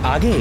आगे।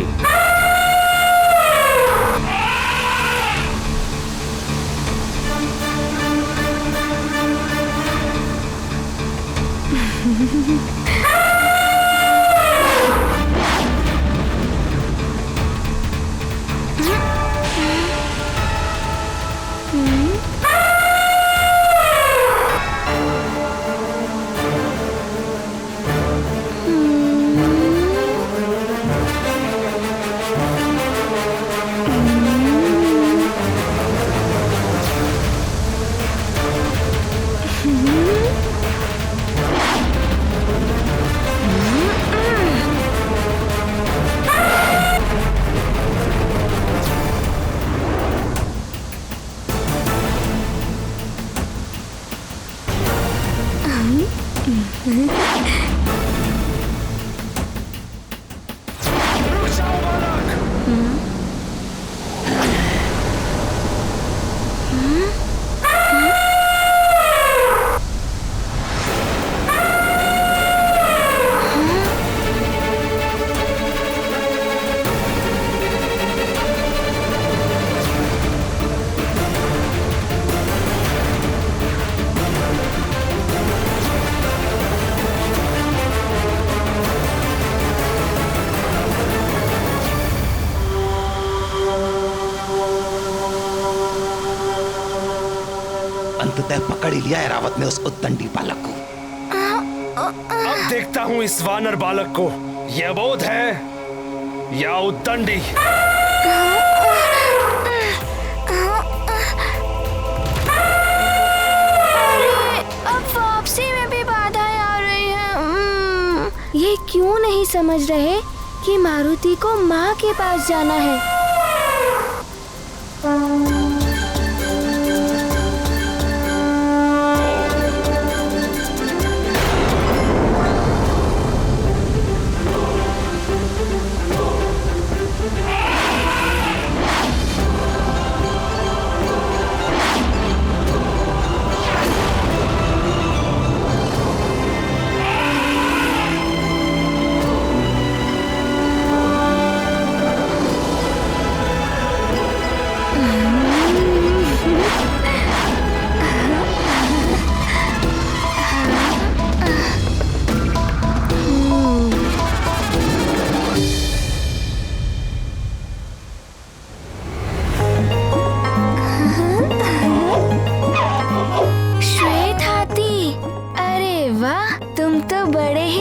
अंततः पकड़ ही लिया है रावत ने उस उद्दंडी बालक को। अब देखता हूँ इस वानर बालक को, ये अबोध है या उद्दंडी। अब वापसी में भी बाधाएं आ रही हैं। ये क्यों नहीं समझ रहे कि मारुति को माँ के पास जाना है।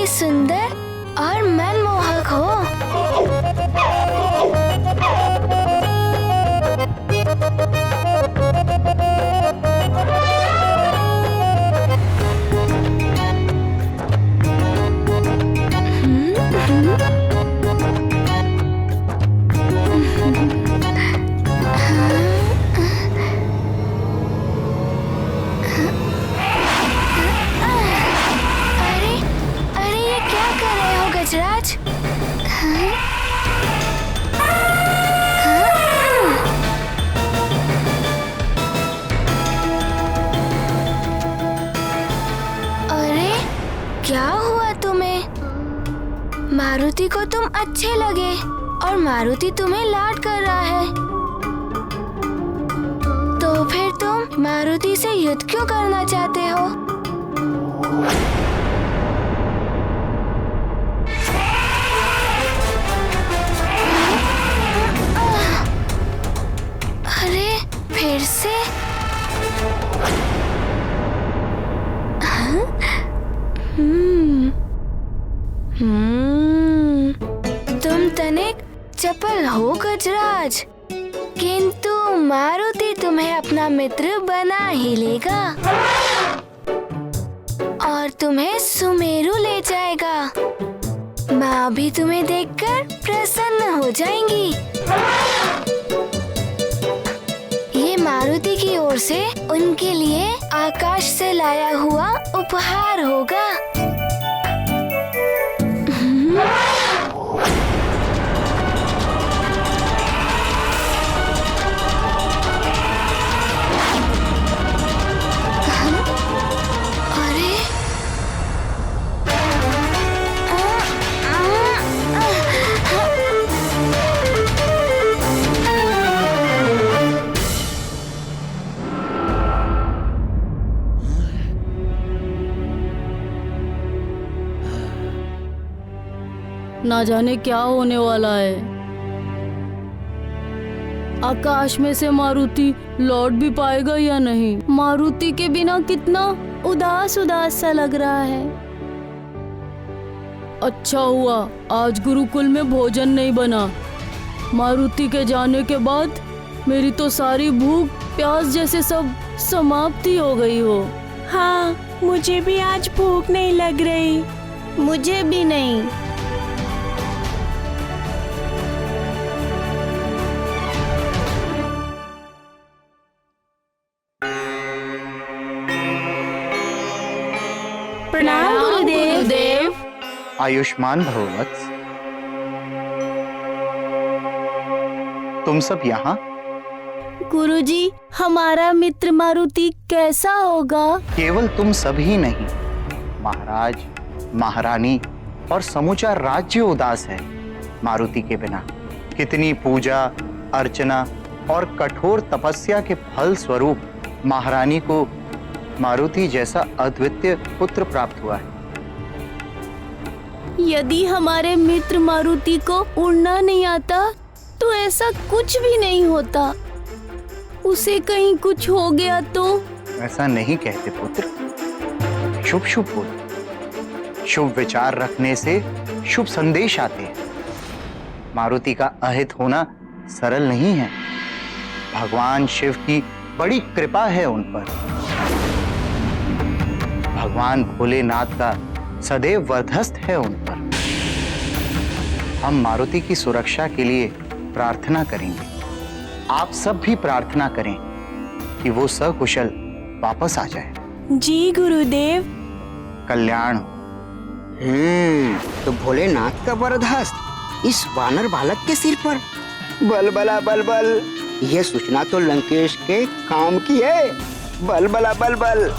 सुंदर और मनमोहक हो। गजराज, अरे क्या हुआ तुम्हें? मारुति को तुम अच्छे लगे और मारुति तुम्हें लाड कर रहा है, तो फिर तुम मारुति से युद्ध क्यों करना चाहते हो? फिर से तुम तनिक चपल हो गजराज, किंतु मारुति तुम्हें अपना मित्र बना ही लेगा और तुम्हें सुमेरु ले जाएगा। माँ भी तुम्हें देखकर प्रसन्न हो जाएंगी। मारुति की ओर से उनके लिए आकाश से लाया हुआ उपहार होगा। अरे ना जाने क्या होने वाला है। आकाश में से मारुति लौट भी पाएगा या नहीं? मारुति के बिना कितना उदास उदास सा लग रहा है। अच्छा हुआ आज गुरुकुल में भोजन नहीं बना। मारुति के जाने के बाद मेरी तो सारी भूख प्यास जैसे सब समाप्ति हो गई हो। हाँ, मुझे भी आज भूख नहीं लग रही। मुझे भी नहीं। प्रणाम गुरुदेव। आयुष्मान भव वत्स। तुम सब यहाँ? गुरुजी, हमारा मित्र मारुति कैसा होगा? केवल तुम सब ही नहीं, महाराज, महारानी और समूचा राज्य उदास है मारुति के बिना। कितनी पूजा अर्चना और कठोर तपस्या के फल स्वरूप महारानी को मारुति जैसा अद्वितीय पुत्र प्राप्त हुआ है। यदि हमारे मित्र मारुति को उड़ना नहीं आता तो ऐसा कुछ भी नहीं होता। उसे कहीं कुछ हो गया तो? ऐसा नहीं कहते पुत्र। शुभ शुभ बोल। शुभ विचार रखने से शुभ संदेश आते हैं। मारुति का अहित होना सरल नहीं है। भगवान शिव की बड़ी कृपा है उन पर। भगवान भोलेनाथ का सदैव वर्धस्त है उन पर। हम मारुति की सुरक्षा के लिए प्रार्थना करेंगे। आप सब भी प्रार्थना करें कि वो सकुशल वापस आ जाए। जी गुरुदेव। कल्याण। तो भोलेनाथ का वरदहस्त इस वानर बालक के सिर पर। बलबला बलबल, यह सूचना तो लंकेश के काम की है। बलबला बलबल।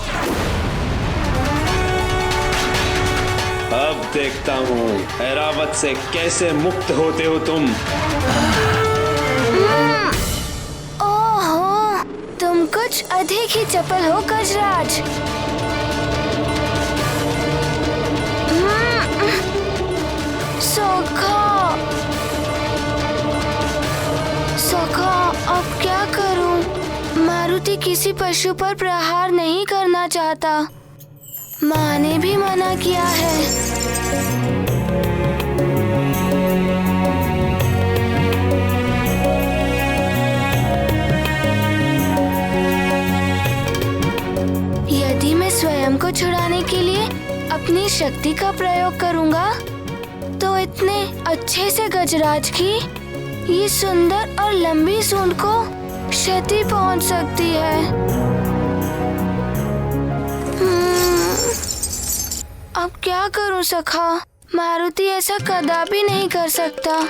अब देखता हूँ ऐरावत से कैसे मुक्त होते हो तुम। ओहो, तुम कुछ अधिक ही चपल हो गजराज। सोखा, सोखा, अब क्या करूं? मारुति किसी पशु पर प्रहार नहीं करना चाहता। माँ ने भी मना किया है। यदि मैं स्वयं को छुड़ाने के लिए अपनी शक्ति का प्रयोग करूंगा तो इतने अच्छे से गजराज की ये सुंदर और लंबी सूंड को क्षति पहुंच सकती है। अब क्या करूं सखा? मारुति ऐसा कदापि नहीं कर सकता।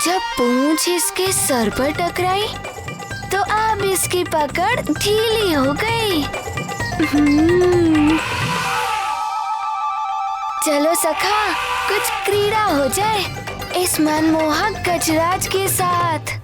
जब पूंछ इसके सर पर टकराई तो अब इसकी पकड़ ढीली हो गई। चलो सखा, कुछ क्रीड़ा हो जाए इस मनमोहक गजराज के साथ।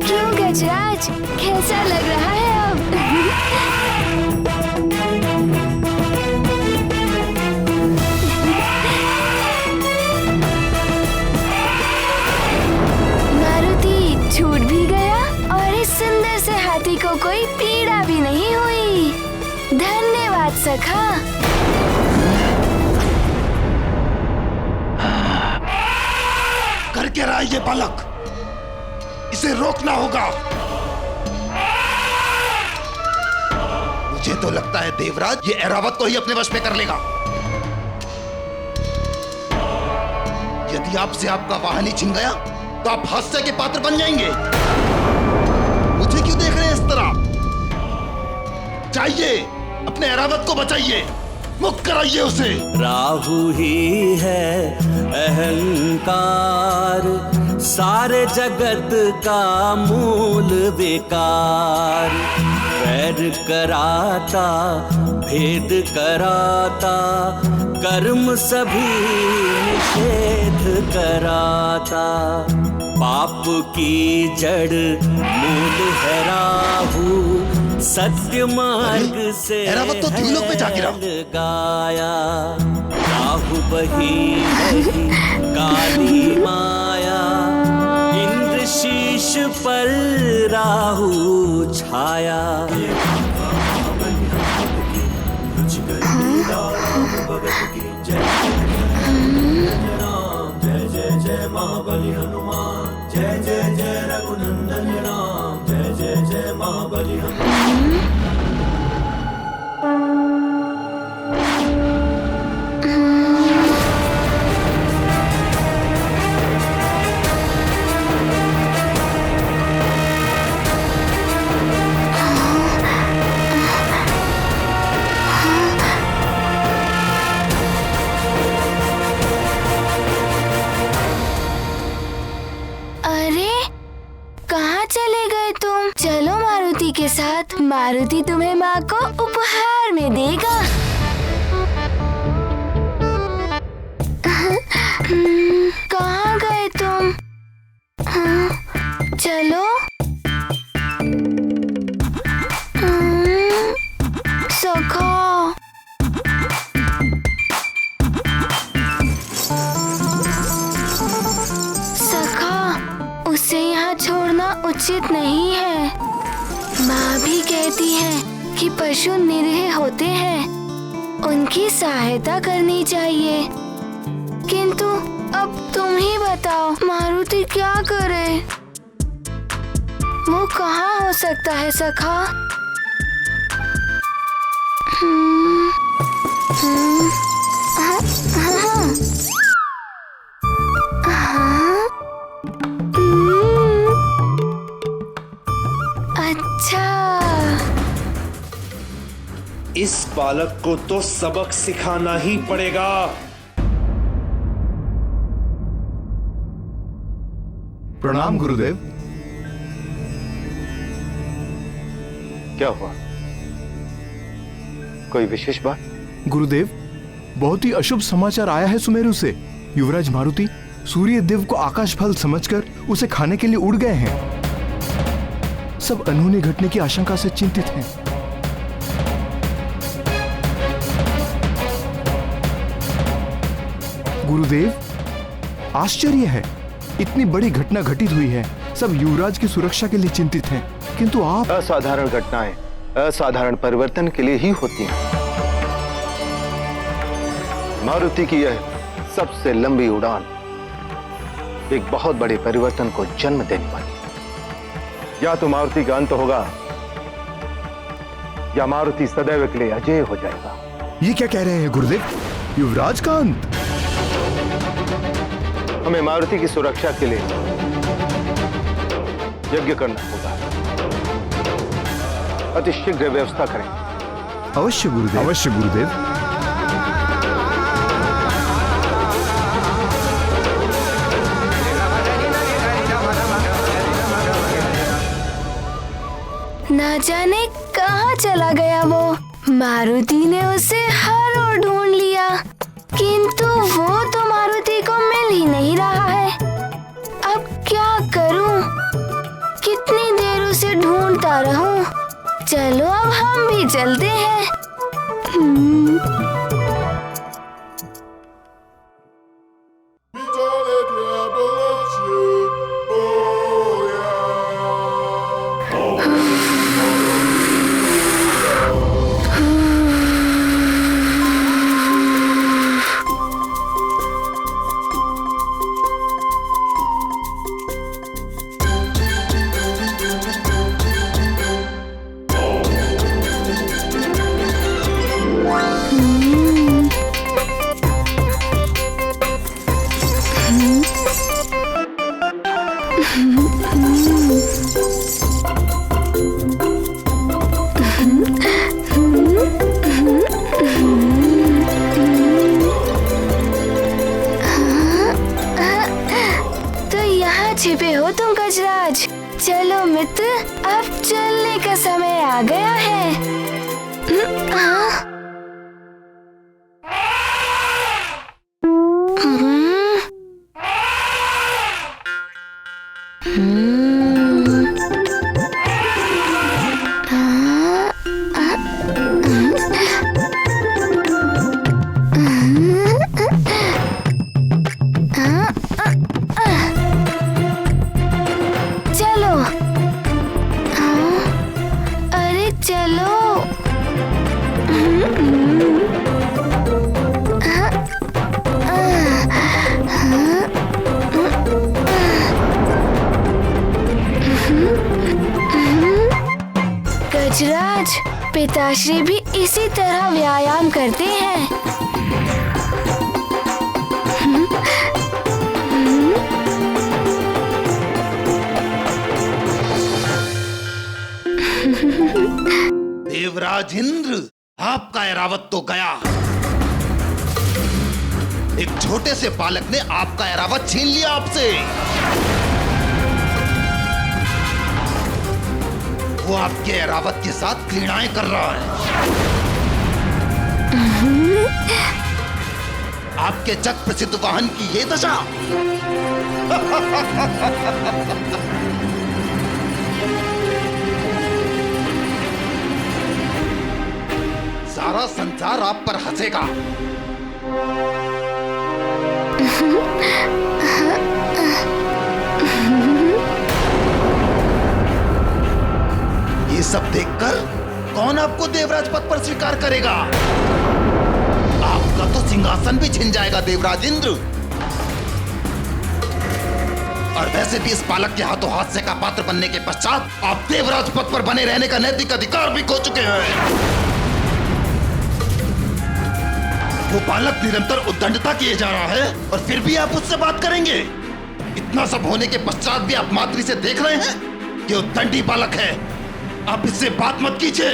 क्यों गजराज, कैसा लग रहा है अब? धन्यवाद सखा। कर क्या रहा है ये बालक? इसे रोकना होगा। मुझे तो लगता है देवराज ये ऐरावत को ही अपने वश में कर लेगा। यदि आपसे आपका वाहन ही छिन गया तो आप हास्य के पात्र बन जाएंगे। मुझे क्यों देख रहे हैं इस तरह? चाहिए अपने ऐरावत को बचाइए, मुक्त कराइए उसे। राहु ही है अहंकार, सारे जगत का मूल विकार। वैर कराता भेद कराता, कर्म सभी निषेध कराता। पाप की जड़ मूल है राहु, सत्य मार्ग से ऐरावत तो द्विलोक में जा गिरा। गाया। राहु बही बही काली माया, इंद्र शीश पर राहु छाया। जय जय जय महाबली हनुमान, जय जय जय रघुनंदन राम, जय जय जय महाबली हनुमान। के साथ मारुति तुम्हें माँ को उपहार में देगा। कहाँ गए तुम? चलो। सखा। सखा, उसे यहाँ छोड़ना उचित नहीं है। माँ भी कहती है कि पशु निरीह होते हैं, उनकी सहायता करनी चाहिए। किंतु अब तुम ही बताओ, मारुति क्या करे? वो कहाँ हो सकता है सखा? अच्छा, इस बालक को तो सबक सिखाना ही पड़ेगा। प्रणाम गुरुदेव। क्या हुआ? कोई विशेष बात? गुरुदेव, बहुत ही अशुभ समाचार आया है सुमेरु से। युवराज मारुति सूर्य देव को आकाश फल समझकर उसे खाने के लिए उड़ गए हैं। सब अनहोनी घटने की आशंका से चिंतित हैं। गुरुदेव, आश्चर्य है, इतनी बड़ी घटना घटित हुई है, सब युवराज की सुरक्षा के लिए चिंतित हैं, किंतु आप। असाधारण घटनाएं असाधारण परिवर्तन के लिए ही होती हैं। मारुति की यह सबसे लंबी उड़ान एक बहुत बड़े परिवर्तन को जन्म देने वाली है। या तो मारुति का अंत होगा या मारुति सदैव के लिए अजय हो जाएगा। ये क्या कह रहे हैं गुरुदेव? युवराज का अंत? हमें मारुति की सुरक्षा के लिए यज्ञ करना होगा। अति शीघ्र व्यवस्था करें। अवश्य गुरुदेव, अवश्य गुरुदेव। ना जाने कहाँ चला गया वो। मारुति ने उसे हर ओर ढूंढ लिया, किंतु वो तो मारुति को मिल ही नहीं रहा है। अब क्या करूं? कितनी देर उसे ढूंढता रहूं? चलो अब हम भी चलते हैं। छिपे हो तुम गजराज? चलो मित्र, अब चलने का समय आ गया है। हाँ? चलो। अरे चलो। गजराज, पिताश्री भी इसी तरह व्यायाम करते हैं। देवराज इंद्र, आपका ऐरावत तो गया। एक छोटे से बालक ने आपका ऐरावत छीन लिया आपसे। वो आपके ऐरावत के साथ क्रीड़ाएं कर रहा है। आपके जग प्रसिद्ध वाहन की ये दशा। सारा संसार आप पर हंसेगा। ये सब देखकर कौन आपको देवराज पद पर स्वीकार करेगा? आपका तो सिंहासन भी छिन जाएगा देवराज इंद्र। और वैसे भी इस बालक के हाथों हादसे का पात्र बनने के पश्चात आप देवराज पद पर बने रहने का नैतिक अधिकार भी खो चुके हैं। वो बालक निरंतर उद्दंडता किए जा रहा है और फिर भी आप उससे बात करेंगे? इतना सब होने के पश्चात भी आप मातृ से देख रहे हैं कि उद्दंडी बालक है। आप इससे बात मत कीजिए।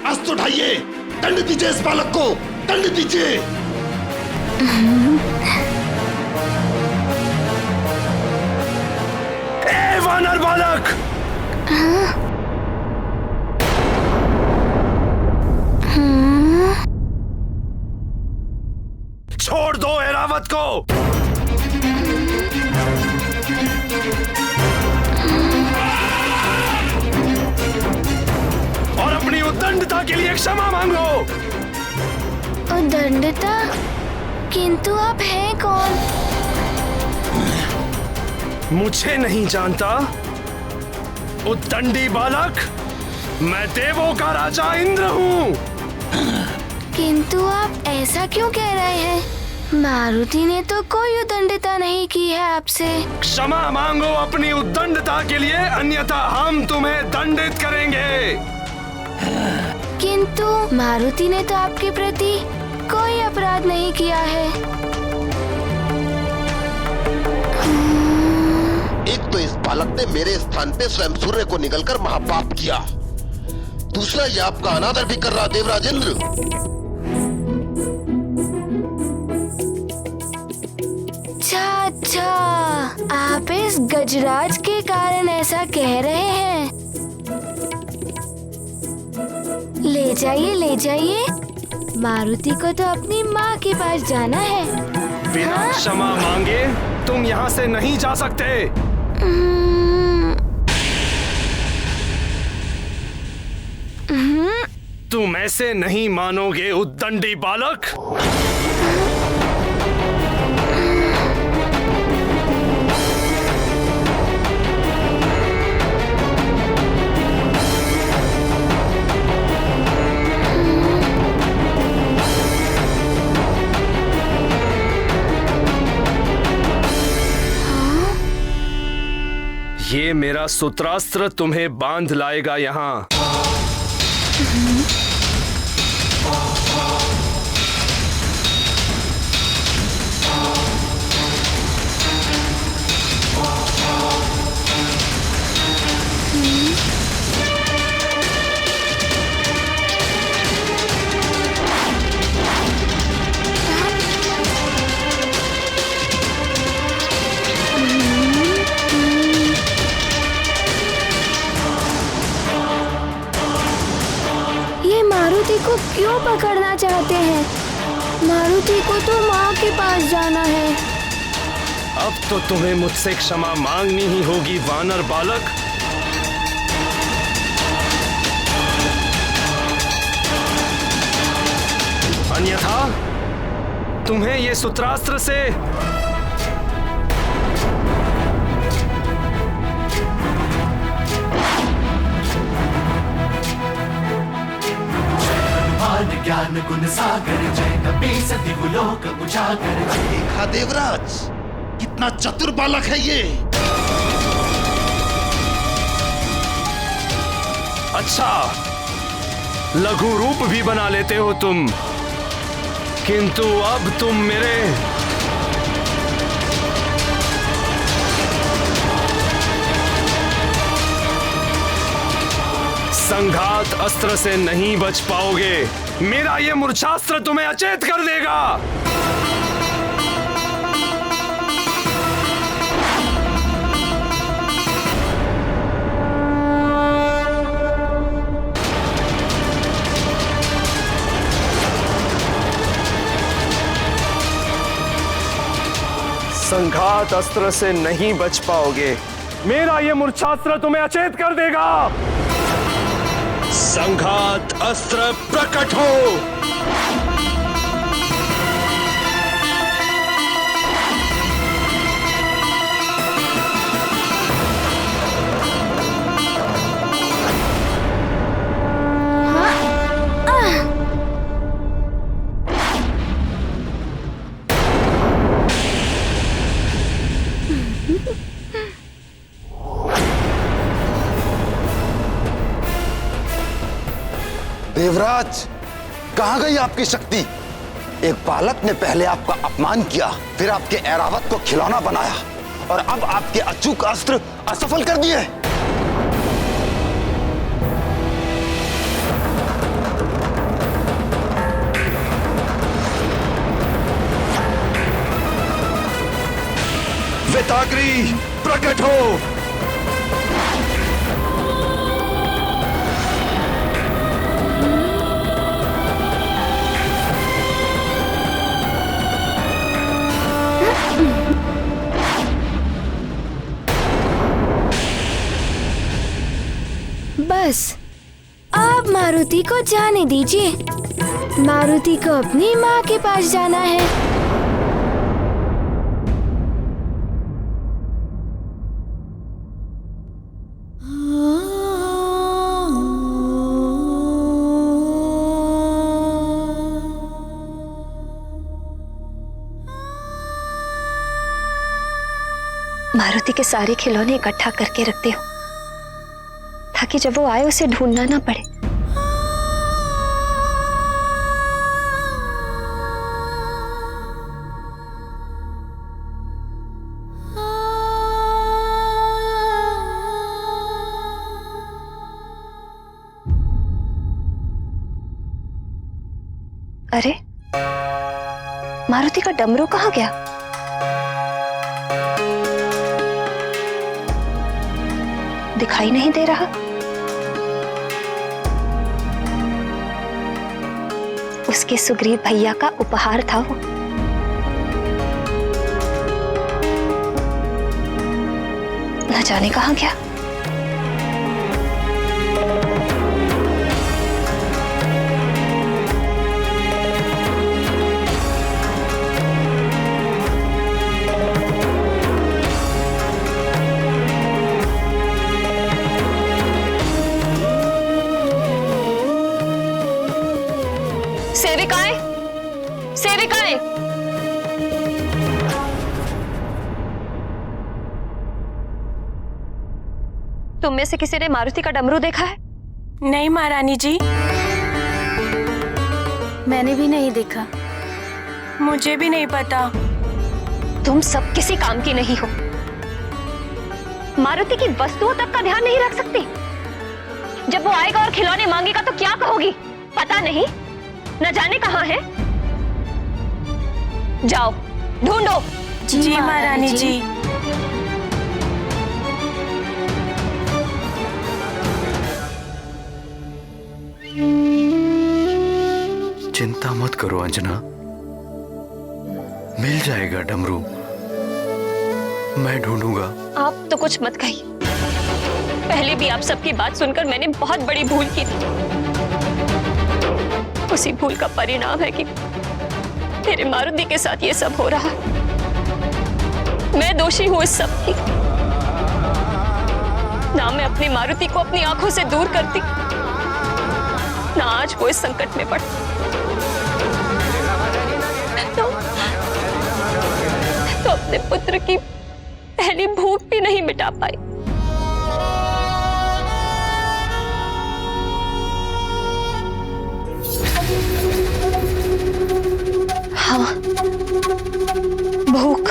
अस्त्र उठाइए, दंड दीजिए इस बालक को, दंड दीजिए। ए वानर बालक! छोड़ दो ऐरावत को। और अपनी उद्दंडता के लिए क्षमा मांगो। उद्दंडता? किंतु आप हैं कौन? मुझे नहीं जानता? उद्दंडी बालक, मैं देवों का राजा इंद्र हूँ। किंतु आप ऐसा क्यों कह रहे हैं? मारुति ने तो कोई उद्दंडता नहीं की है आपसे। क्षमा मांगो अपनी उद्दंडता के लिए, अन्यथा हम तुम्हें दंडित करेंगे। किंतु मारुति ने तो आपके प्रति कोई अपराध नहीं किया है। एक तो इस बालक ने मेरे स्थान पे स्वयं सूर्य को निगलकर महापाप किया। दूसरा, ये आपका अनादर भी कर रहा देवराज इंद्र। अच्छा, आप इस गजराज के कारण ऐसा कह रहे हैं। ले जाइए, ले जाइए। मारुति को तो अपनी माँ के पास जाना है। बिना क्षमा मांगे तुम यहाँ से नहीं जा सकते। तुम ऐसे नहीं मानोगे उद्दंडी बालक। ये मेरा सूत्रास्त्र तुम्हें बांध लाएगा यहाँ। क्यों पकड़ना चाहते हैं? मारुति को तो माँ के पास जाना है। अब तो तुम्हें मुझसे क्षमा मांगनी ही होगी वानर बालक। अन्यथा तुम्हें ये सूत्रास्त्र से ज्ञान गुण सागर जय कपीस दिवलोक उजागर। देखा देवराज, कितना चतुर बालक है ये। अच्छा, लघु रूप भी बना लेते हो तुम, किंतु अब तुम मेरे संघात अस्त्र से नहीं बच पाओगे। मेरा ये मूर्छास्त्र तुम्हें अचेत कर देगा। संघात अस्त्र से नहीं बच पाओगे। मेरा ये मूर्छास्त्र तुम्हें अचेत कर देगा। संघात अस्त्र प्रकट हो। देवराज, कहां गई आपकी शक्ति? एक बालक ने पहले आपका अपमान किया, फिर आपके ऐरावत को खिलौना बनाया और अब आपके अचूक अस्त्र असफल कर दिए। वेताग्री प्रकट हो। बस अब मारुति को जाने दीजिए। मारुति को अपनी माँ के पास जाना है। मारुति के सारे खिलौने इकट्ठा करके रखते हो ताकि जब वो आए उसे ढूंढना ना पड़े। अरे, मारुति का डमरू कहाँ गया? दिखाई नहीं दे रहा। उसके सुग्रीव भैया का उपहार था वो। न जाने कहां गया। सेविकाएं, सेविकाएं, तुम में से किसी ने मारुति का डमरू देखा है? नहीं महारानी जी, मैंने भी नहीं देखा। मुझे भी नहीं पता। तुम सब किसी काम की नहीं हो। मारुति की वस्तुओं तक का ध्यान नहीं रख सकती। जब वो आएगा और खिलौने मांगेगा तो क्या कहोगी? पता नहीं, न जाने कहां है। जाओ ढूंढो। जी महारानी जी। चिंता मत करो अंजना, मिल जाएगा डमरू, मैं ढूंढूंगा। आप तो कुछ मत कहिए। पहले भी आप सबकी बात सुनकर मैंने बहुत बड़ी भूल की थी। उसी भूल का परिणाम है कि मेरे मारुति के साथ ये सब हो रहा है। मैं दोषी हूं इस सब की। ना मैं अपनी मारुति को अपनी आंखों से दूर करती, ना आज वो इस संकट में पड़ा। तो अपने पुत्र की पहली भूख भी नहीं मिटा पाई। हाँ, भूख।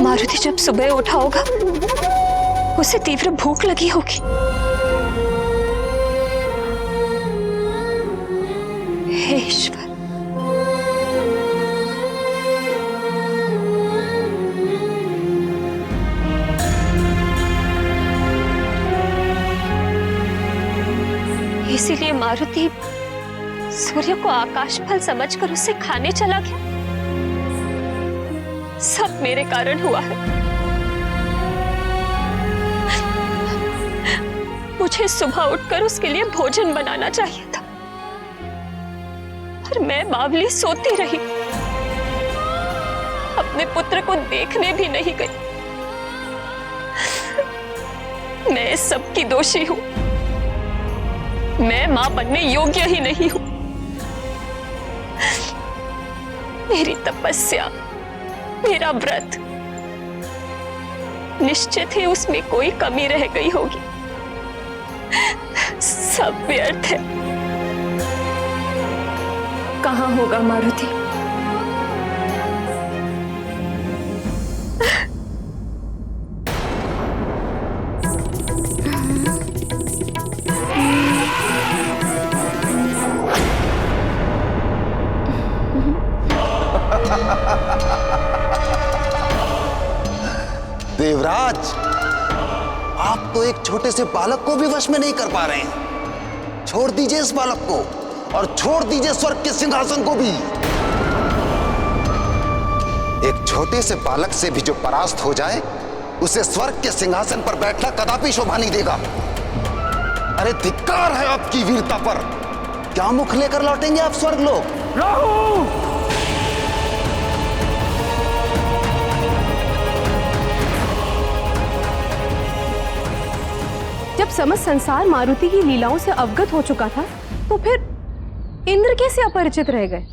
मारुति जब सुबह उठा होगा, उसे तीव्र भूख लगी होगी। हे ईश्वर, इसीलिए मारुति सूर्य को आकाश फल समझकर उसे खाने चला गया। सब मेरे कारण हुआ है। मुझे सुबह उठकर उसके लिए भोजन बनाना चाहिए था, पर मैं बावली सोती रही, अपने पुत्र को देखने भी नहीं गई। मैं इस सब की दोषी हूं। मैं मां बनने योग्य ही नहीं हूं। मेरी तपस्या, मेरा व्रत, निश्चित ही उसमें कोई कमी रह गई होगी। सब व्यर्थ है। कहां होगा मारुति? देवराज, आप तो एक छोटे से बालक को भी वश में नहीं कर पा रहे हैं। छोड़ दीजिए इस बालक को और छोड़ दीजिए स्वर्ग के सिंहासन को भी। एक छोटे से बालक से भी जो परास्त हो जाए, उसे स्वर्ग के सिंहासन पर बैठना कदापि शोभा नहीं देगा। अरे धिक्कार है आपकी वीरता पर। क्या मुख लेकर लौटेंगे आप स्वर्ग लोग? राहु! जब समस्त संसार मारुति की लीलाओं से अवगत हो चुका था, तो फिर इंद्र कैसे अपरिचित रह गए?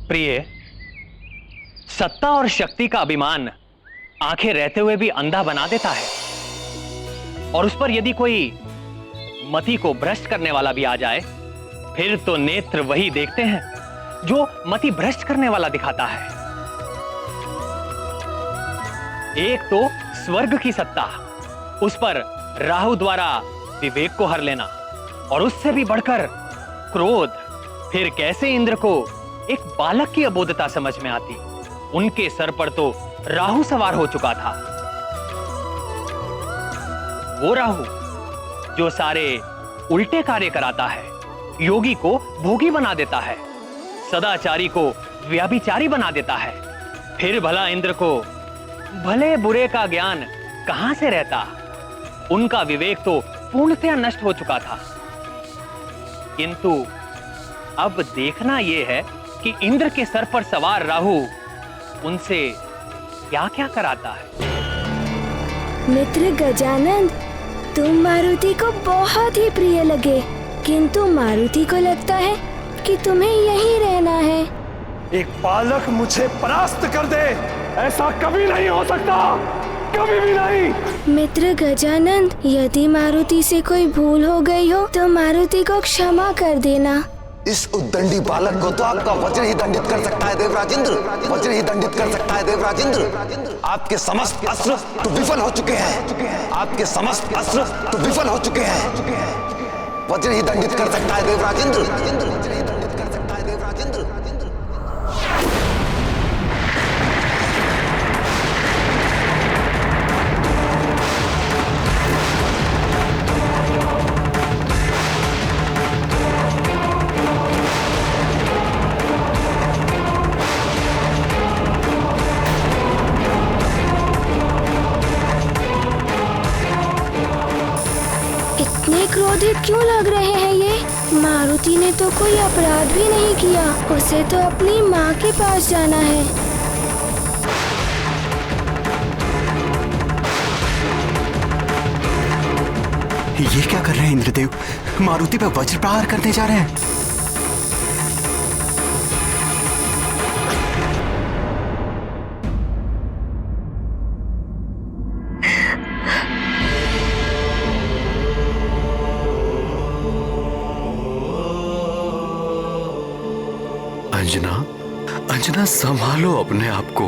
प्रिय, सत्ता और शक्ति का अभिमान आंखें रहते हुए भी अंधा बना देता है, और उस पर यदि कोई मति को भ्रष्ट करने वाला भी आ जाए, फिर तो नेत्र वही देखते हैं जो मति भ्रष्ट करने वाला दिखाता है। एक तो स्वर्ग की सत्ता, उस पर राहु द्वारा विवेक को हर लेना, और उससे भी बढ़कर क्रोध। फिर कैसे इंद्र को एक बालक की अबोधता समझ में आती? उनके सर पर तो राहु सवार हो चुका था। वो राहु जो सारे उल्टे कार्य कराता है, योगी को भोगी बना देता है, सदाचारी को व्यभिचारी बना देता है। फिर भला इंद्र को भले बुरे का ज्ञान कहां से रहता? उनका विवेक तो पूर्णतया नष्ट हो चुका था। किंतु अब देखना यह है कि इंद्र के सर पर सवार राहु उनसे क्या क्या कराता है। मित्र गजानन, तुम मारुति को बहुत ही प्रिय लगे, किंतु मारुति को लगता है कि तुम्हें यहीं रहना है। एक बालक मुझे परास्त कर दे, ऐसा कभी नहीं हो सकता, कभी भी नहीं। मित्र गजानन, यदि मारुति से कोई भूल हो गई हो तो मारुति को क्षमा कर देना। इस उद्दंडी बालक को तो आपका वज्र ही दंडित कर सकता है देवराजेंद्र, वज्र ही दंडित कर सकता है देवराजेंद्र। आपके समस्त अस्त्र तो विफल हो चुके हैं, आपके समस्त अस्त्र तो विफल हो चुके हैं। वज्र ही दंडित कर सकता है देवराजेंद्र, वज्र ही दंडित कर सकता है देवराजेंद्र। क्रोधित क्यों लग रहे हैं ये? मारुति ने तो कोई अपराध भी नहीं किया। उसे तो अपनी माँ के पास जाना है। ये क्या कर रहे हैं इंद्रदेव? मारुति पर वज्र प्रहार करने जा रहे हैं। अंजना, अंजना संभालो अपने आप को।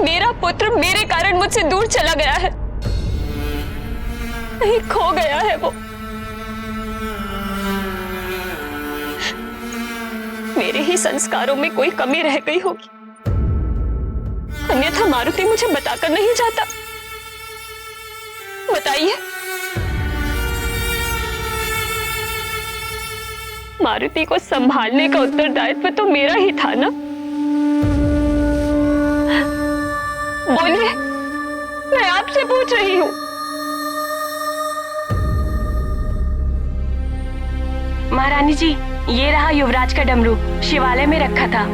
मेरा पुत्र मेरे कारण मुझसे दूर चला गया है, कहीं खो गया है वो। मेरे ही संस्कारों में कोई कमी रह गई होगी, अन्यथा मारुति मुझे बताकर नहीं जाता। बताइए, मारुति को संभालने का उत्तरदायित्व तो मेरा ही था ना। बोलिए, मैं आपसे पूछ रही हूँ। महारानी जी, ये रहा युवराज का डमरू, शिवालय में रखा था।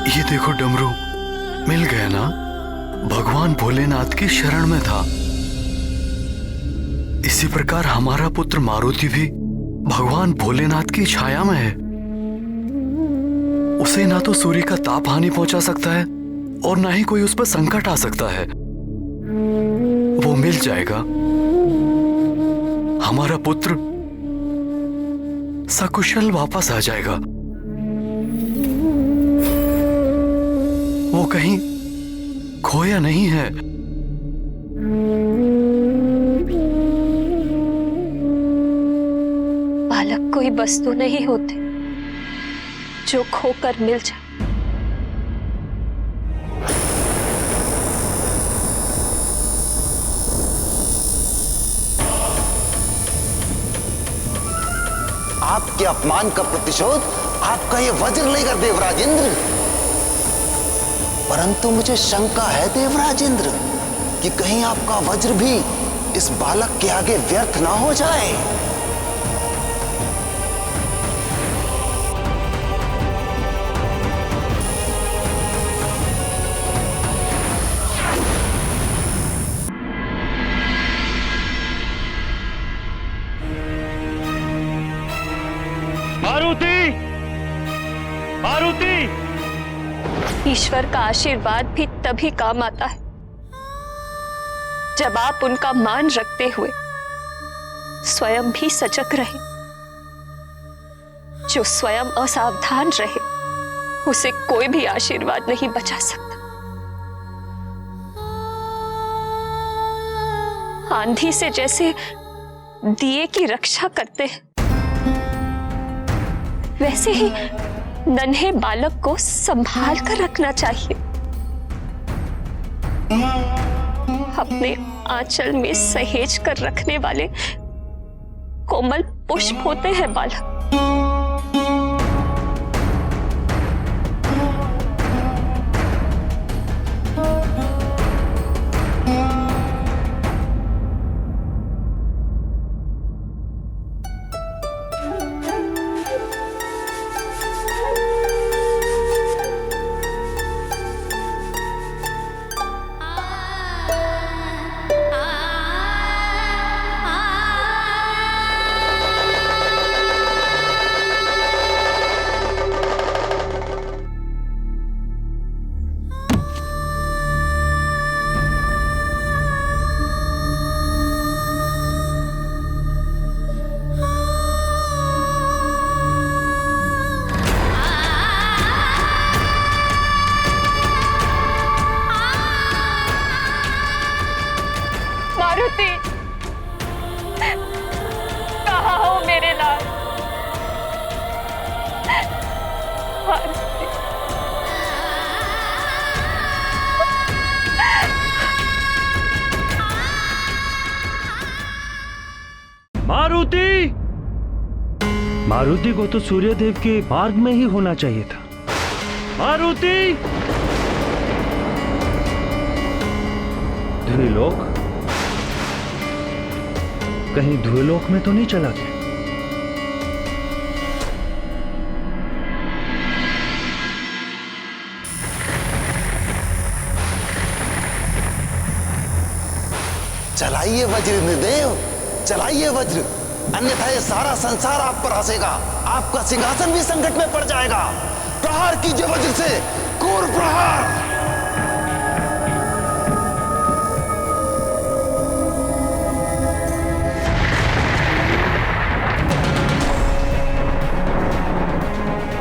ये देखो डमरू, मिल गया ना? भगवान भोलेनाथ की शरण में था। इसी प्रकार हमारा पुत्र मारुति भी भगवान भोलेनाथ की छाया में है। उसे ना तो सूर्य का ताप हानि पहुंचा सकता है और ना ही कोई उस पर संकट आ सकता है। वो मिल जाएगा। हमारा पुत्र सकुशल वापस आ जाएगा। वो कहीं खोया नहीं है। बालक कोई वस्तु नहीं होते जो खोकर मिल जाए। आपके अपमान का प्रतिशोध आपका ये वज्र लेकर देवराज इंद्र। परंतु मुझे शंका है देवराज इंद्र कि कहीं आपका वज्र भी इस बालक के आगे व्यर्थ ना हो जाए। मारुति! मारुति! ईश्वर का आशीर्वाद भी तभी काम आता है जब आप उनका मान रखते हुए स्वयं भी सजग रहे। जो स्वयं असावधान रहे उसे कोई भी आशीर्वाद नहीं बचा सकता। आंधी से जैसे दिए की रक्षा करते हैं, वैसे ही नन्हे बालक को संभाल कर रखना चाहिए। अपने आंचल में सहेज कर रखने वाले कोमल पुष्प होते हैं बालक। मारुति, कहाँ हो मेरे लाल? मारुति। मारुति! मारुति को तो सूर्यदेव के मार्ग में ही होना चाहिए था। मारुति! ध्रुलोक? कहीं ध्रुलोक में तो नहीं चला गया? चलाइए वज्रदेव, चलाइए वज्र, अन्यथा ये सारा संसार आप पर हंसेगा। आपका सिंहासन भी संकट में पड़ जाएगा। प्रहार कीजिए वज्र से, क्रूर प्रहार।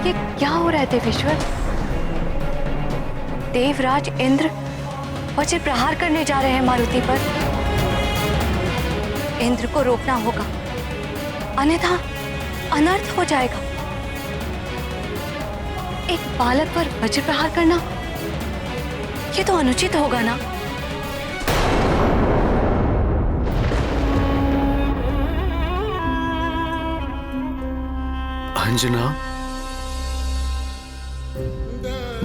ये क्या हो रहा है देवेश्वर? देवराज इंद्र वज्र प्रहार करने जा रहे हैं मारुति पर। इंद्र को रोकना होगा, अन्यथा अनर्थ हो जाएगा। एक बालक पर वज्र प्रहार करना, ये तो अनुचित होगा ना। अंजना,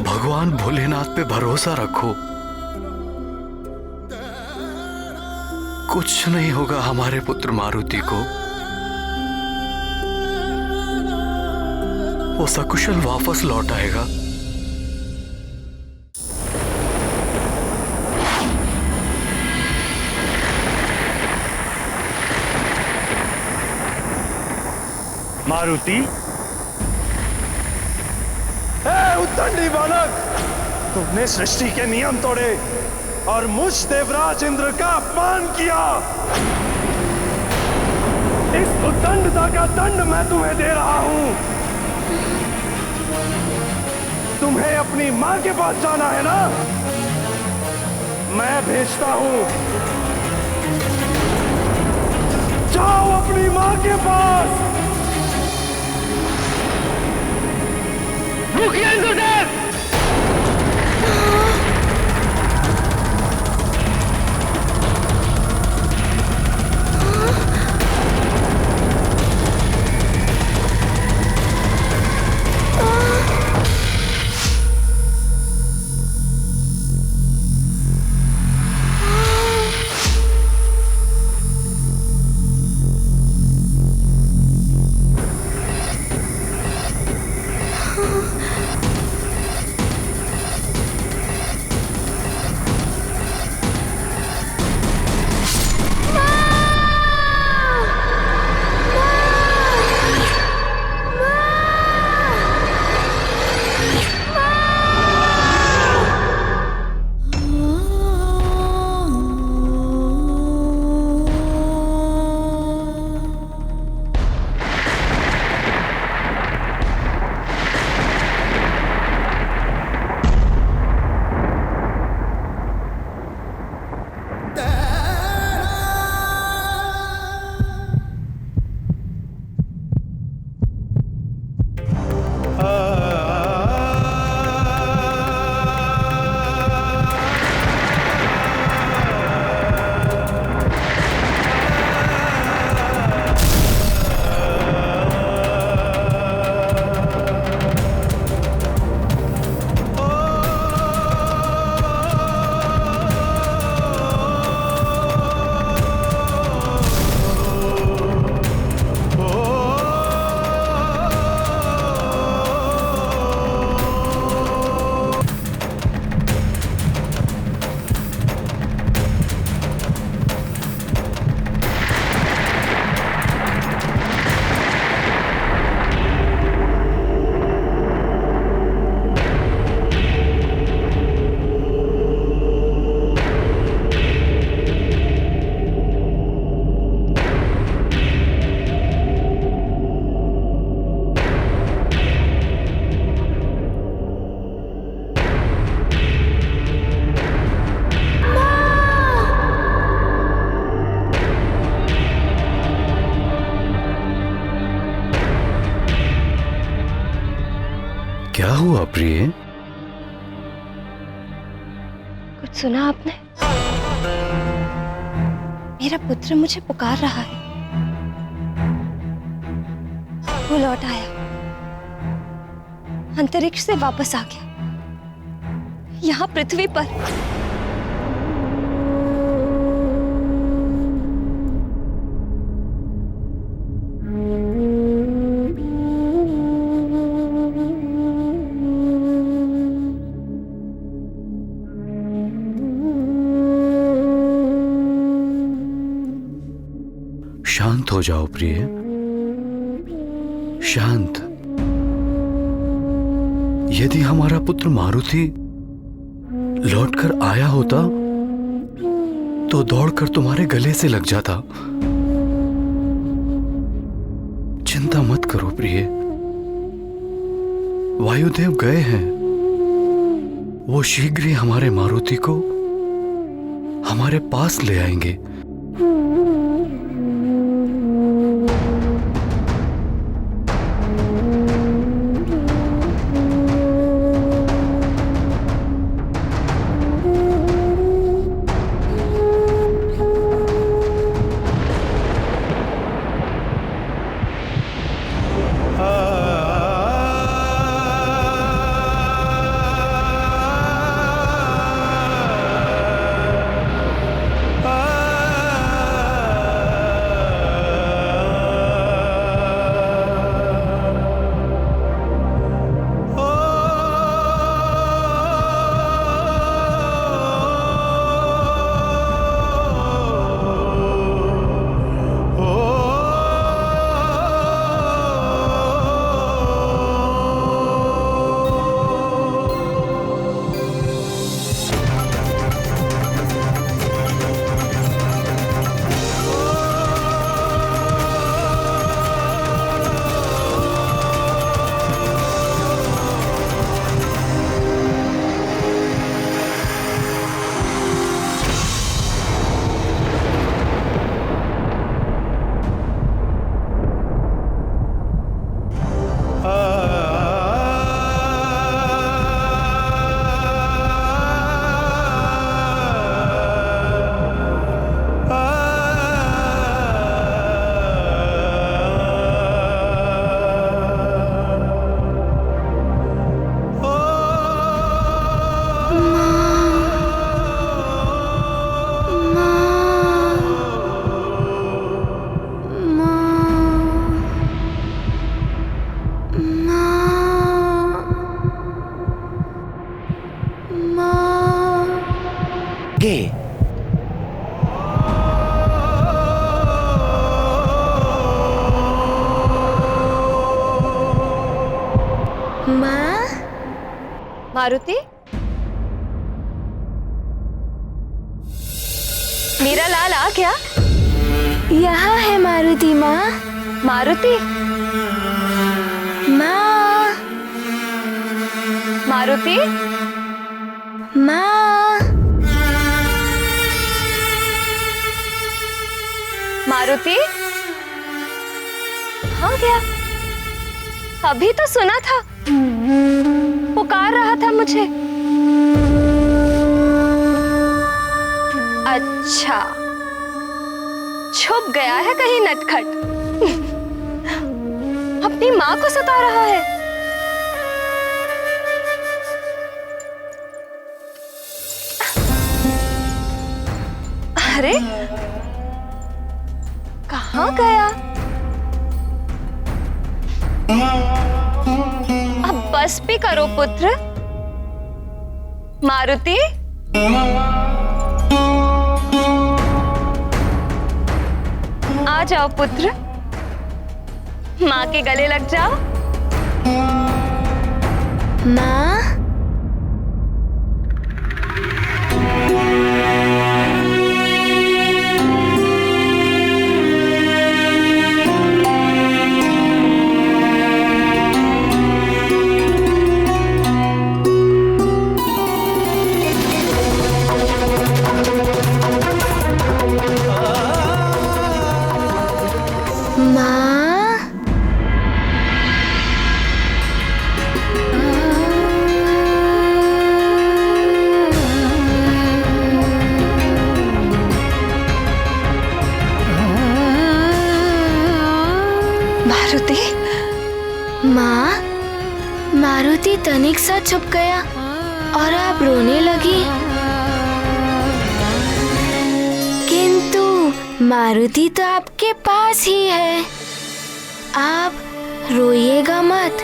भगवान भोलेनाथ पे भरोसा रखो। कुछ नहीं होगा हमारे पुत्र मारुति को। वो सकुशल वापस लौट आएगा। मारुति? उद्दंडी बालक, तुमने सृष्टि के नियम तोड़े और मुझ देवराज इंद्र का अपमान किया। इस उद्दंडता का दंड मैं तुम्हें दे रहा हूं। तुम्हें अपनी मां के पास जाना है ना? मैं भेजता हूं। जाओ अपनी मां के पास। रुकिए इंद्रदेव! हुआ प्रिय? कुछ सुना आपने? मेरा पुत्र मुझे पुकार रहा है। वो लौट आया, अंतरिक्ष से वापस आ गया, यहाँ पृथ्वी पर। शांत हो जाओ प्रिय, शांत। यदि हमारा पुत्र मारुति लौटकर आया होता तो दौड़कर तुम्हारे गले से लग जाता। चिंता मत करो प्रिय, वायुदेव गए हैं। वो शीघ्र ही हमारे मारुति को हमारे पास ले आएंगे। मारुति, मेरा लाल आ गया। यहाँ है मारुति माँ। मारुति, माँ। मारुति, माँ। मारुति, कहाँ गया? अभी तो सुना था, पुकार रहा था मुझे। अच्छा, छुप गया है कहीं नटखट। अपनी माँ को सता रहा है। अरे, कहाँ गया? अब बस भी करो पुत्र। मारुति, आ जाओ पुत्र, माँ के गले लग जाओ। माँ। माँ। मारुति। माँ, मारुति तनिक सा छुप गया और आप रोने लगी। किंतु मारुति तो आपके पास ही है, आप रोइएगा मत।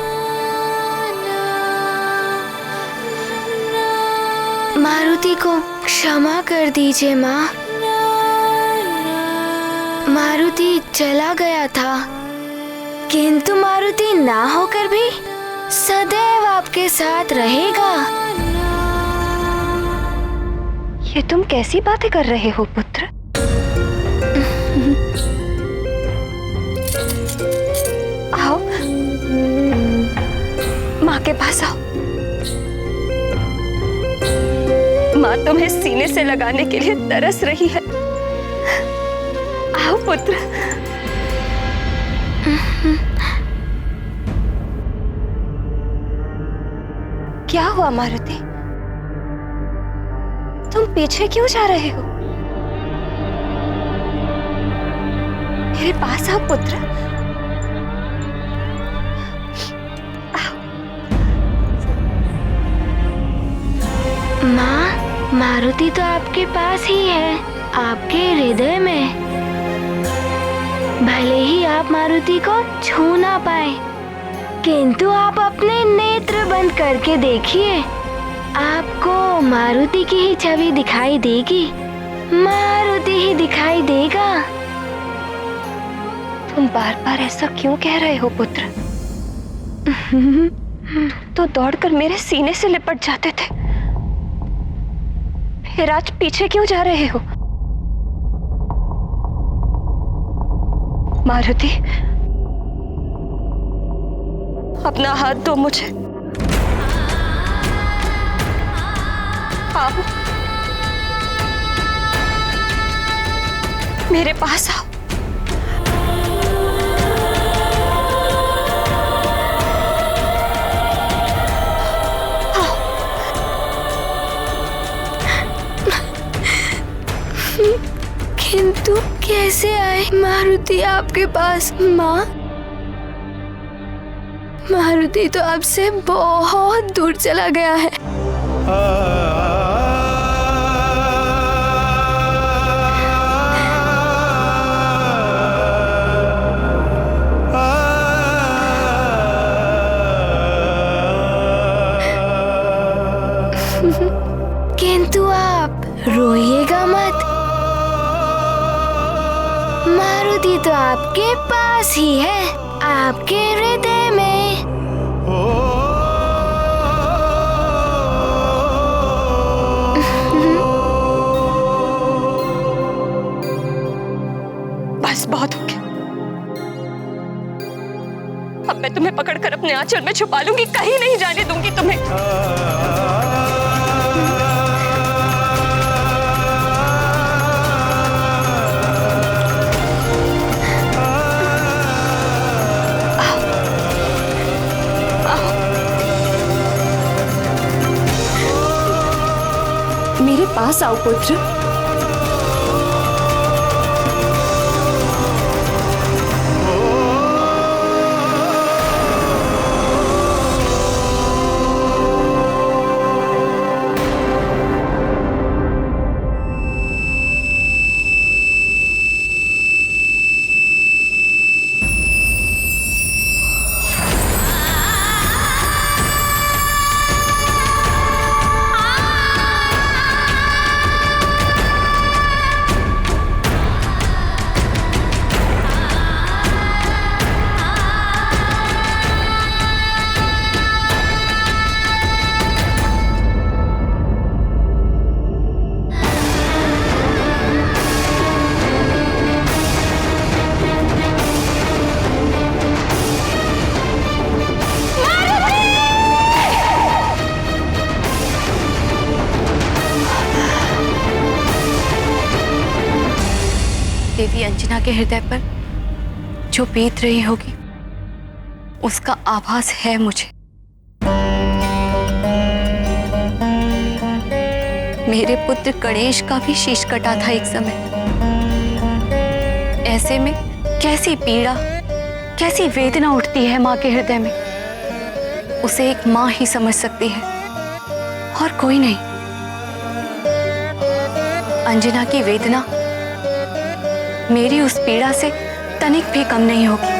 मारुति को क्षमा कर दीजिए माँ। मारुति चला गया था, किंतु मारुति ना होकर भी सदैव आपके साथ रहेगा। ये तुम कैसी बातें कर रहे हो पुत्र? आओ, माँ के पास आओ। माँ तुम्हें सीने से लगाने के लिए तरस रही है। आओ पुत्र। क्या हुआ मारुति? तुम पीछे क्यों जा रहे हो? मेरे पास आओ पुत्र। माँ, मारुति तो आपके पास ही है, आपके हृदय में। भले ही आप मारुति को छू ना पाए, किंतु आप अपने नेत्र बंद करके देखिए, आपको मारुति की ही छवि दिखाई देगी। मारुति ही दिखाई देगा। तुम बार बार ऐसा क्यों कह रहे हो पुत्र? तो दौड़कर मेरे सीने से लिपट जाते थे, फिर आज पीछे क्यों जा रहे हो? मारुति, अपना हाथ दो मुझे। आओ, मेरे पास आओ। किंतु कैसे आए मारुति आपके पास माँ? मारुति तो आपसे बहुत दूर चला गया है। किंतु आप रोइएगा मत, मारुति तो आपके पास ही है, आपके हृदय में। बस बहुत हो गया। अब मैं तुम्हें पकड़कर अपने आंचल में छुपा लूंगी, कहीं नहीं जाने दूंगी तुम्हें। मेरे पास आओ पुत्र। देवी अंजना के हृदय पर जो बीत रही होगी उसका आभास है मुझे। मेरे पुत्र गणेश का भी शीश कटा था एक समय। ऐसे में कैसी पीड़ा, कैसी वेदना उठती है माँ के हृदय में, उसे एक माँ ही समझ सकती है और कोई नहीं। अंजना की वेदना मेरी उस पीड़ा से तनिक भी कम नहीं होगी।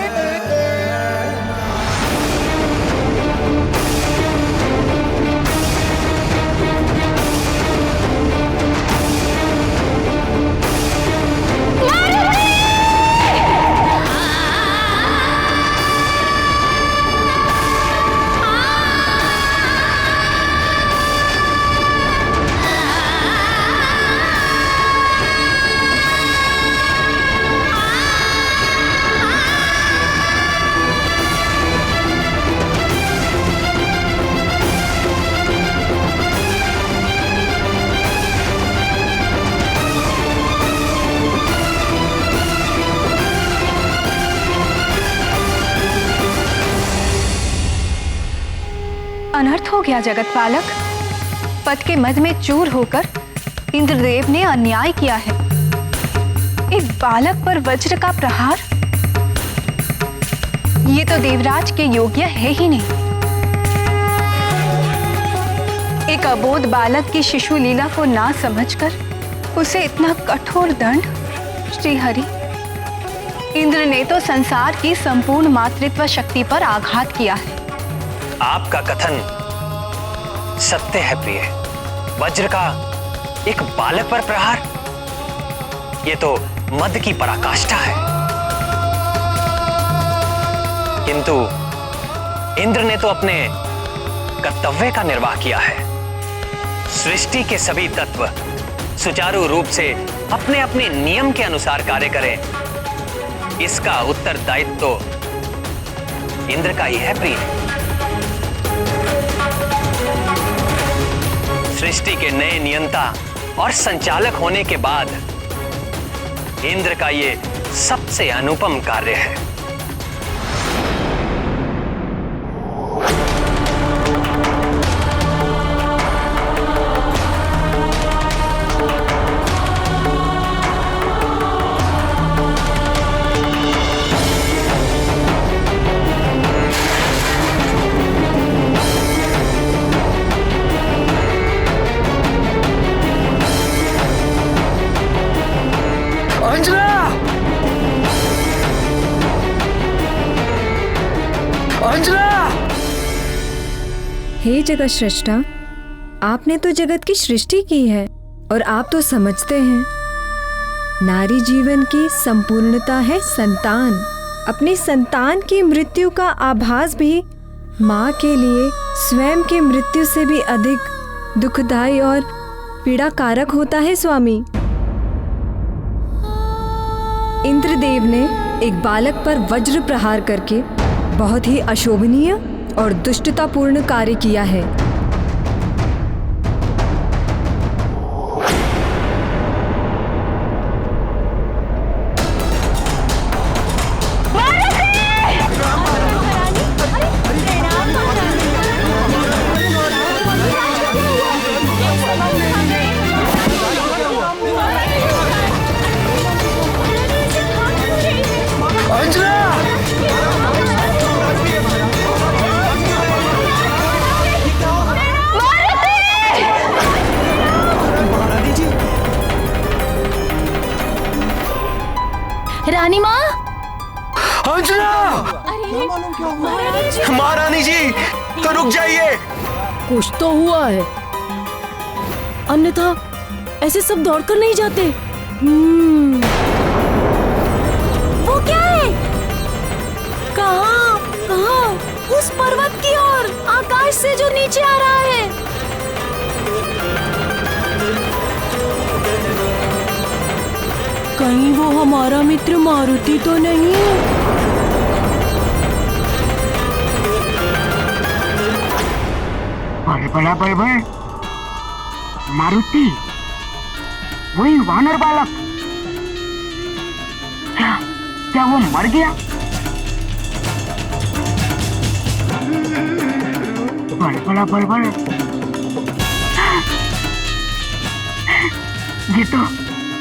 अनर्थ हो गया जगत पालक। पद के मद में चूर होकर इंद्रदेव ने अन्याय किया है। एक बालक पर वज्र का प्रहार, ये तो देवराज के योग्य है ही नहीं। एक अबोध बालक की शिशु लीला को ना समझकर उसे इतना कठोर दंड। श्री हरि, इंद्र ने तो संसार की संपूर्ण मातृत्व शक्ति पर आघात किया है। आपका कथन सत्य है प्रिय। वज्र का एक बालक पर प्रहार, ये तो मद की पराकाष्ठा है। किंतु इंद्र ने तो अपने कर्तव्य का निर्वाह किया है। सृष्टि के सभी तत्व सुचारू रूप से अपने अपने नियम के अनुसार कार्य करें, इसका उत्तरदायित्व तो इंद्र का ही है प्रिय। सृष्टि के नए नियंता और संचालक होने के बाद इंद्र का ये सबसे अनुपम कार्य है। हे जगत सृष्टा, आपने तो जगत की सृष्टि की है और आप तो समझते हैं, नारी जीवन की संपूर्णता है संतान। अपनी संतान की मृत्यु का आभास भी माँ के लिए स्वयं की मृत्यु से भी अधिक दुखदायी और पीड़ाकारक होता है स्वामी। इंद्रदेव ने एक बालक पर वज्र प्रहार करके बहुत ही अशोभनीय और दुष्टतापूर्ण कार्य किया है। रानी माँ, अंजना! महारानी जी, तो रुक जाइए। कुछ तो हुआ है, अन्यथा ऐसे सब दौड़कर नहीं जाते। वो क्या है? कहाँ? कहाँ? उस पर्वत की ओर, आकाश से जो नीचे आ रहा है। कहीं वो हमारा मित्र मारुति तो नहीं? बड़ा बड़बड़, मारुति, वही वानर बालक। क्या वो मर गया? बड़ा बड़बड़,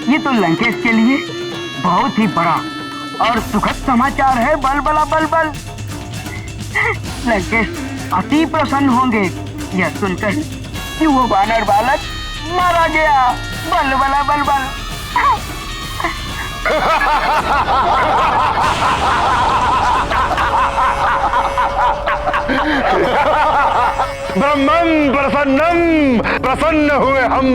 ये तो लंकेश के लिए बहुत ही बड़ा और सुखद समाचार है बलबला बलबल। लंकेश अति प्रसन्न होंगे यह सुनकर कि वो वानर बालक मारा गया। बलबला बलबल। ब्रह्मं प्रसन्नम, प्रसन्न हुए हम।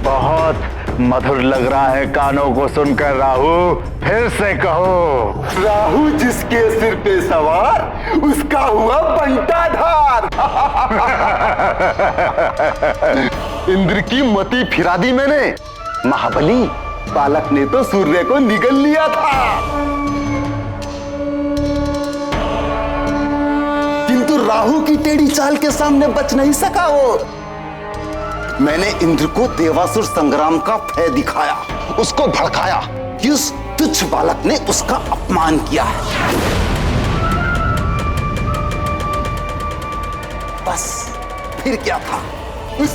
बहुत मधुर लग रहा है कानों को सुनकर राहु, फिर से कहो। राहु जिसके सिर पे सवार उसका हुआ बंटाधार। इंद्र की मति फिरा दी मैंने। महाबली बालक ने तो सूर्य को निगल लिया था, किंतु राहु की टेढ़ी चाल के सामने बच नहीं सका वो। मैंने इंद्र को देवासुर संग्राम का भय दिखाया, उसको भड़काया कि उस तुच्छ बालक ने उसका अपमान किया है। बस फिर क्या था, उस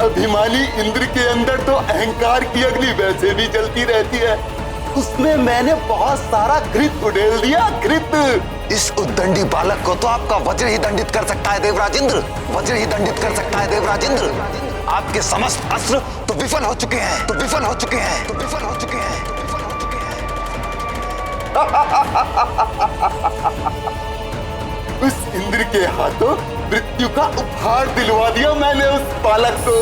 अभिमानी इंद्र के अंदर तो अहंकार की अग्नि वैसे भी जलती रहती है, उसमें मैंने बहुत सारा घृत उड़ेल दिया, घृत। इस उद्दंडी बालक को तो आपका वज्र ही दंडित कर सकता है देवराज इंद्र, वज्र ही दंडित कर सकता है देवराज इंद्र। आपके समस्त अस्त्र तो विफल हो चुके हैं, तो विफल हो चुके हैं, तो विफल हो चुके हैं, तो विफल हो चुके हैं। उस इंद्र के हाथों मृत्यु का उपहार दिलवा दिया मैंने उस बालक को।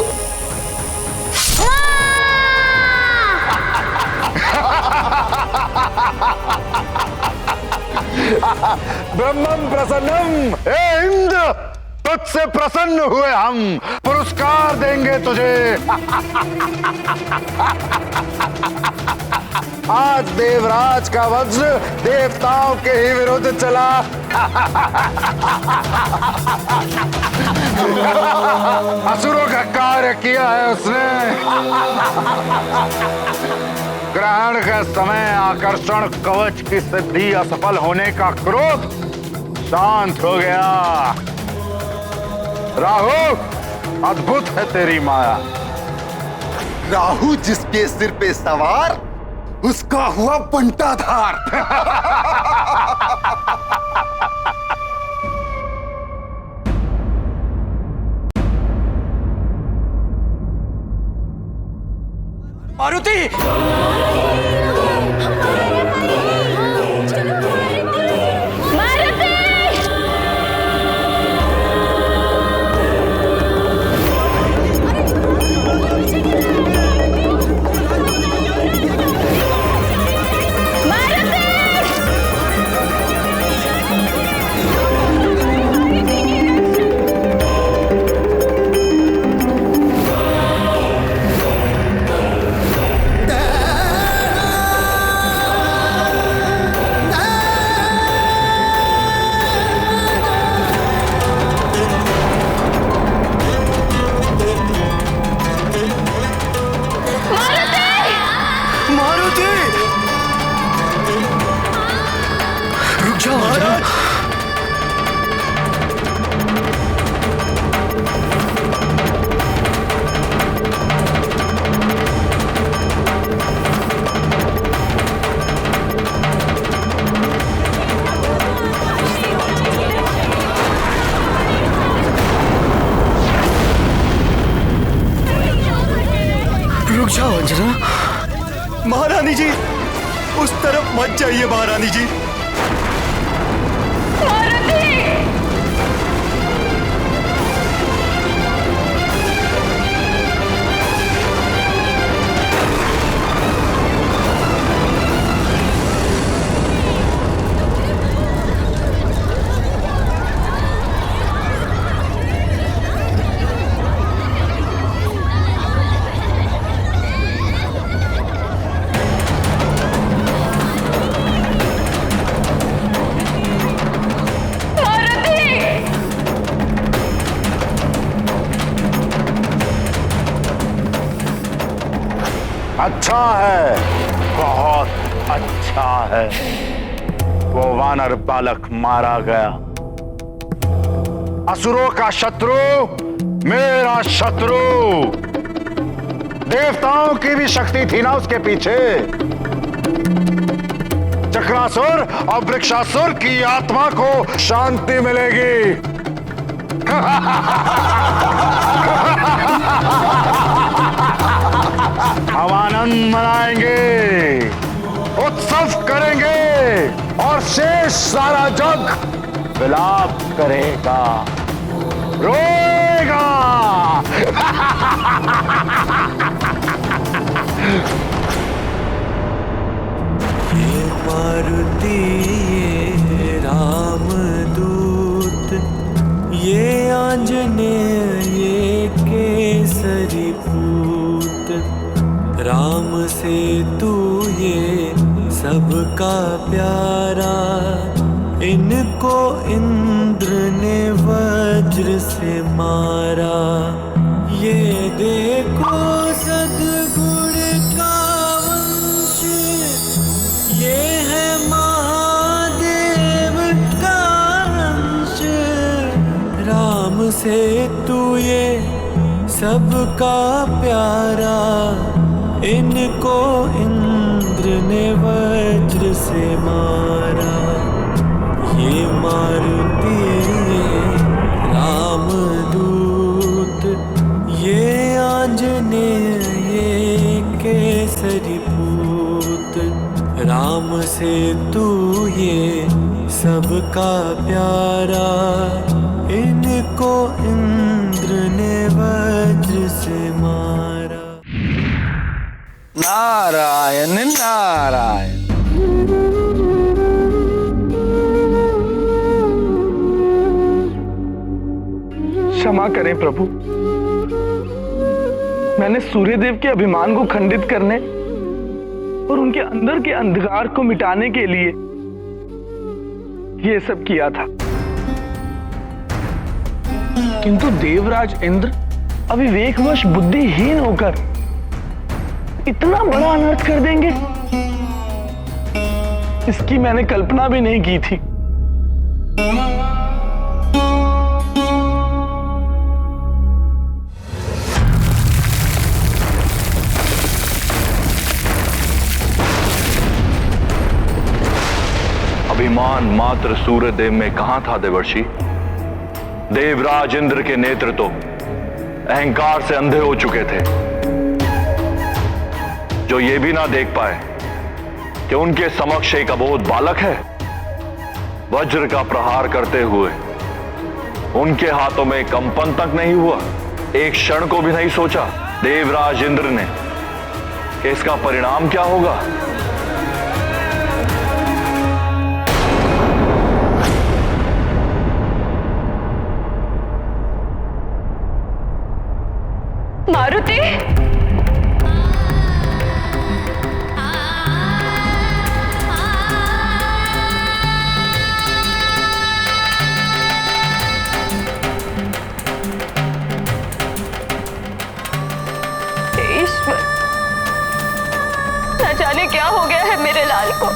ब्रह्मं प्रसन्नम, हे इंद्र तुझसे प्रसन्न हुए हम, पुरस्कार देंगे तुझे। आज देवराज का वज्र देवताओं के ही विरुद्ध चला। असुरों का कार्य किया है उसने। ग्रहण के समय आकर्षण कवच की सिद्धि असफल होने का क्रोध शांत हो गया। राहु अद्भुत है तेरी माया। राहु जिसके सिर पे सवार उसका हुआ बंटाधार। मारुति! महारानी जी उस तरफ मत जाइए महारानी जी। अच्छा है, बहुत अच्छा है। वो वानर बालक मारा गया। असुरों का शत्रु मेरा शत्रु। देवताओं की भी शक्ति थी ना उसके पीछे, चक्रासुर और वृक्षासुर की आत्मा को शांति मिलेगी। हम आनंद मनाएंगे, उत्सव करेंगे और शेष सारा जग विलाप करेगा, रोएगा। ये मारुति, ये रामदूत, ये आंजनेय, ये केसरी पूत, राम से तू ये सबका प्यारा, इनको इंद्र ने वज्र से मारा। ये देखो सद्गुण का वंश, ये है महादेव का अंश, राम से तू ये सबका प्यारा, इनको इंद्र ने वज्र से मारा। ये मारुति, ये रामदूत, ये आंजनेय, ये केसरी पूत, राम से तू ये सबका प्यारा, इनको इंद्र ने वज्र से मारा। नारायण नारायण। क्षमा करें प्रभु, मैंने सूर्यदेव के अभिमान को खंडित करने और उनके अंदर के अंधकार को मिटाने के लिए ये सब किया था, किंतु देवराज इंद्र अविवेकवश बुद्धिहीन होकर इतना बड़ा अनर्थ कर देंगे, इसकी मैंने कल्पना भी नहीं की थी। अभिमान मात्र सूर्यदेव में कहां था देवर्षि? देवराज इंद्र के नेत्र तो अहंकार से अंधे हो चुके थे, जो ये भी ना देख पाए कि उनके समक्ष एक अबोध बालक है। वज्र का प्रहार करते हुए उनके हाथों में कंपन तक नहीं हुआ, एक क्षण को भी नहीं सोचा देवराज इंद्र ने कि इसका परिणाम क्या होगा। मारुति, ईश्वर, न जाने क्या हो गया है मेरे लाल को।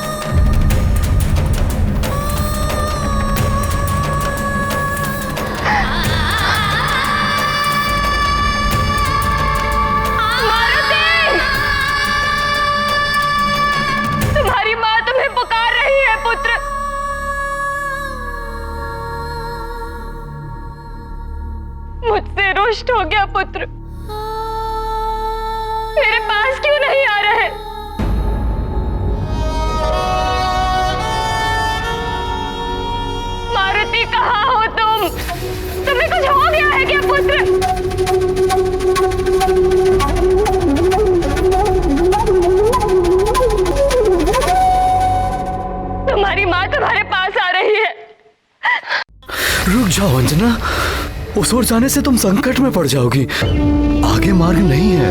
मुझसे रुष्ट हो गया पुत्र, मेरे पास क्यों नहीं आ रहे? मारुति, कहाँ हो तुम? तुम्हें कुछ हो गया है क्या पुत्र? तुम्हारी माँ तुम्हारे पास आ रही है। रुक जाओ अंजना, उस ओर जाने से तुम संकट में पड़ जाओगी, आगे मार्ग नहीं है।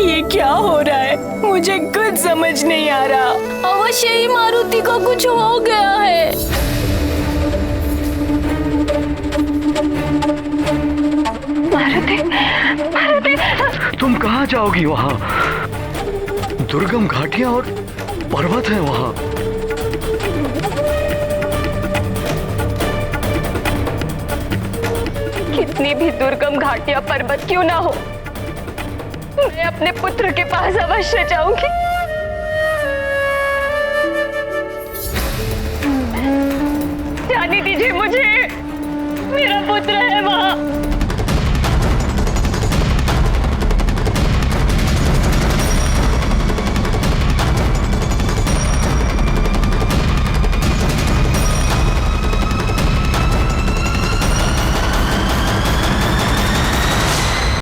ये क्या हो रहा है? मुझे कुछ समझ नहीं आ रहा। अवश्य ही मारुति को कुछ हो गया है। मारुति, मारुति, तुम कहाँ जाओगी? वहाँ दुर्गम घाटियां और पर्वत है वहाँ। कितनी भी दुर्गम घाटियां पर्वत क्यों ना हो, मैं अपने पुत्र के पास अवश्य जाऊंगी। जाने दीजिए मुझे, मेरा पुत्र है वहां।